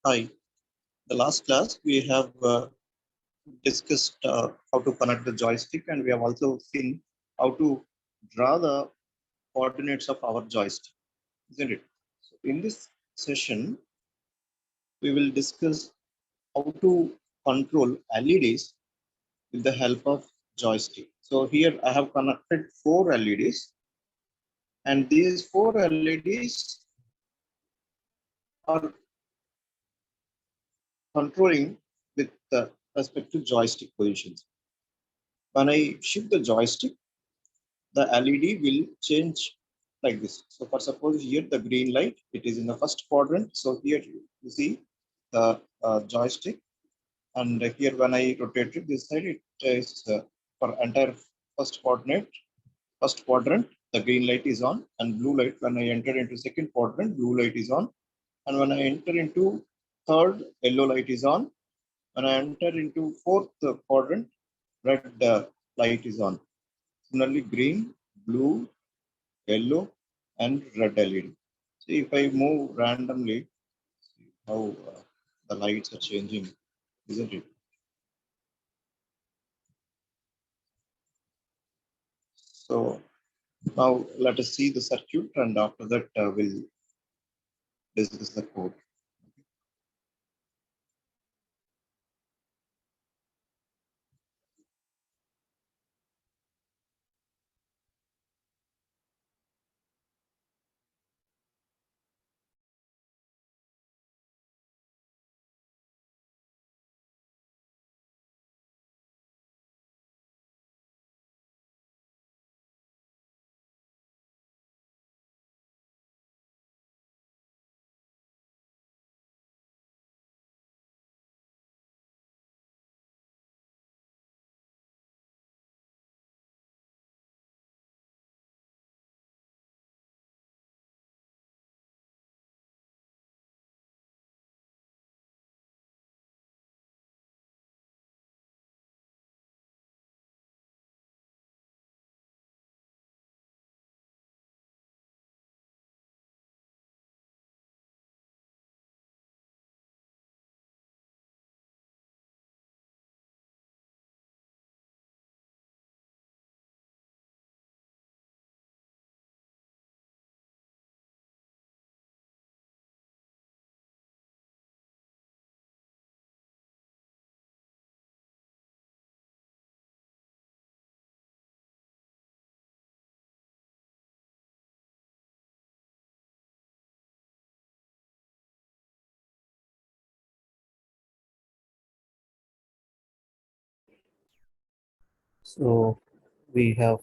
Hi, the last class we have discussed how to connect the joystick, and we have also seen how to draw the coordinates of our joystick, isn't it? So in this session, we will discuss how to control LEDs with the help of joystick. So here I have connected 4 LEDs, and these 4 LEDs are controlling with respect to joystick positions. When I shift the joystick, the LED will change like this. So for suppose here the green light, it is in the first quadrant. So here you see the joystick, and here when I rotate it this side, it is for entire first quadrant. First quadrant, the green light is on, and blue light when I enter into second quadrant, blue light is on, and when I enter into third, yellow light is on. When I enter into fourth quadrant, red light is on. Similarly, green, blue, yellow, and red LED. See, if I move randomly, see how the lights are changing, isn't it? So now let us see the circuit, and after that we'll discuss the code. So we have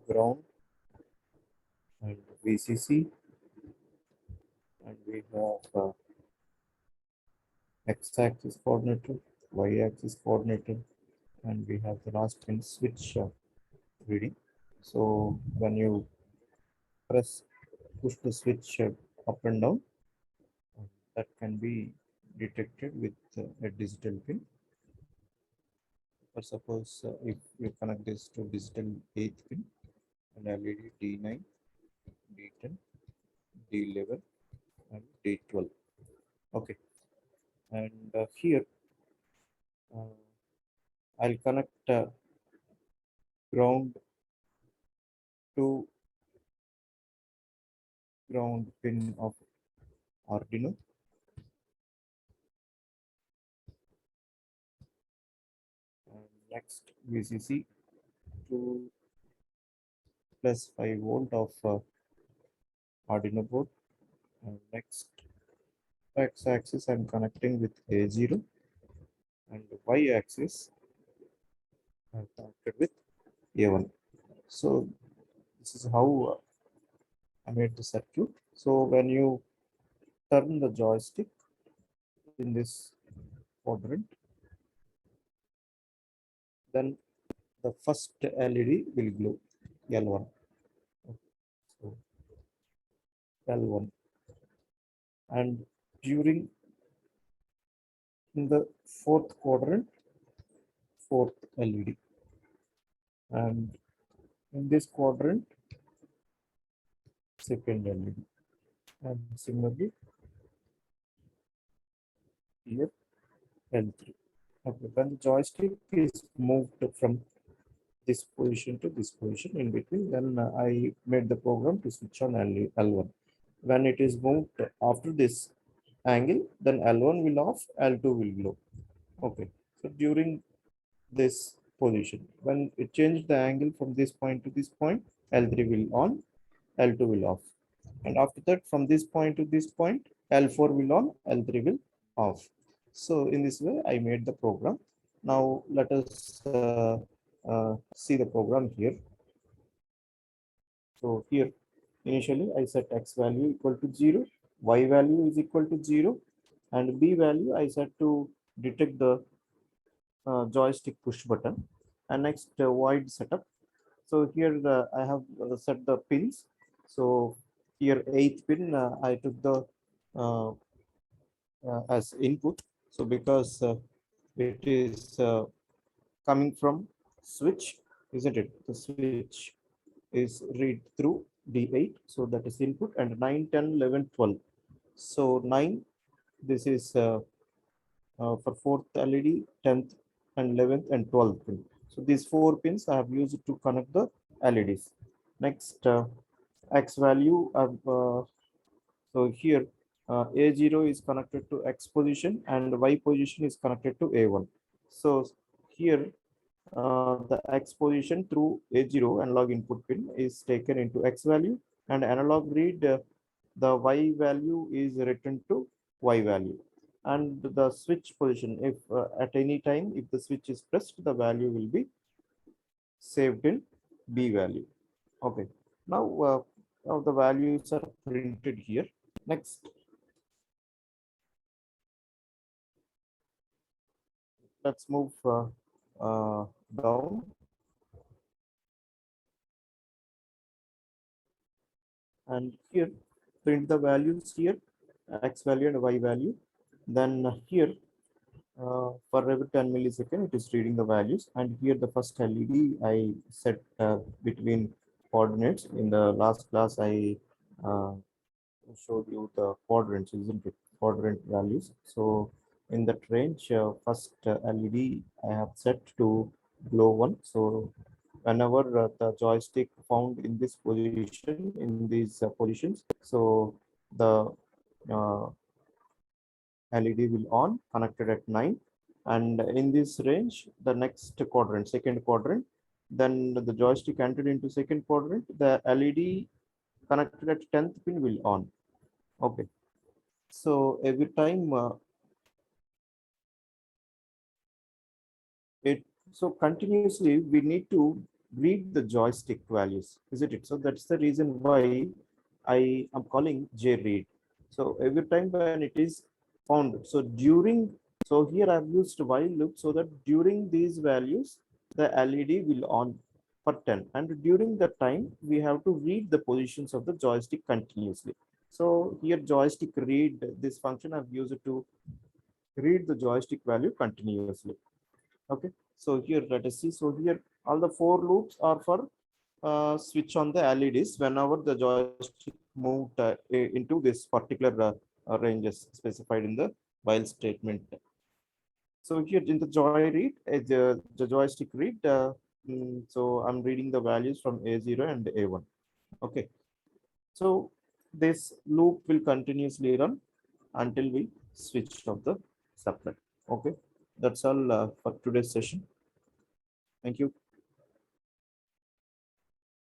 ground and VCC, and we have x-axis coordinator, y-axis coordinator, and we have the last pin switch reading. So when you push the switch up and down, that can be detected with a digital pin. For suppose if you connect this to digital 8th pin, and LED D9, D10, D11, and D12. Okay, and here uh, I'll connect ground to ground pin of Arduino. And next VCC to plus 5 volt of Arduino board. And next x-axis I'm connecting with A0, and y-axis I'm connected with A1. So this is how I made the circuit. So when you turn the joystick in this quadrant, then the first LED will glow, L1. So L1, and during in the fourth quadrant, fourth LED, and in this quadrant, second LED, and similarly here L3. Okay, when the joystick is moved from this position to this position in between, then I made the program to switch on L1. When it is moved after this angle, then L1 will off, L2 will glow. Okay, so during this position, when it changed the angle from this point to this point, L3 will on, L2 will off. And after that, from this point to this point, L4 will on, L3 will off. So in this way, I made the program. Now let us see the program here. So here, initially I set X value equal to 0, Y value is equal to 0, and B value I set to detect the joystick push button. And next void setup. So here I have set the pins. So here eighth pin I took the uh, as input. So because it is coming from switch, isn't it? The switch is read through D8. So that is input, and 9, 10, 11, 12. So 9, this is for fourth LED, 10th and 11th and 12th pin. So these four pins I have used to connect the LEDs. Next, X value so here A0 is connected to X position and Y position is connected to A1. So here the X position through A0 analog input pin is taken into X value, and analog read the Y value is written to Y value. And the switch position, if at any time if the switch is pressed, the value will be saved in B value. Okay. Now the values are printed here. Next, let's move down, and here print the values here, X value and Y value. Then here for every 10 millisecond it is reading the values, and here the first LED I set between coordinates. In the last class I uh, showed you the quadrants, isn't it? Quadrant values. So in that range, first LED I have set to glow one. So whenever the joystick found in this position, in these positions, so the uh, LED will on, connected at 9. And in this range, the next quadrant, second quadrant, then the joystick entered into second quadrant, the LED connected at 10th pin will on. Okay. So every time it, so continuously we need to read the joystick values, isn't it? So that's the reason why I am calling JRead. So every time when it is found, so during, so here I've used while loop, so that during these values the LED will on for 10, and during that time we have to read the positions of the joystick continuously. So here joystick read, this function I've used to read the joystick value continuously. Okay, so here let us see. So here all the four loops are for switch on the LEDs whenever the joystick moved into this particular ranges specified in the while statement. So here in the joy read, the joystick read, so I'm reading the values from A0 and A1. Okay, so this loop will continuously run until we switch off the supply. Okay, that's all for today's session. Thank you.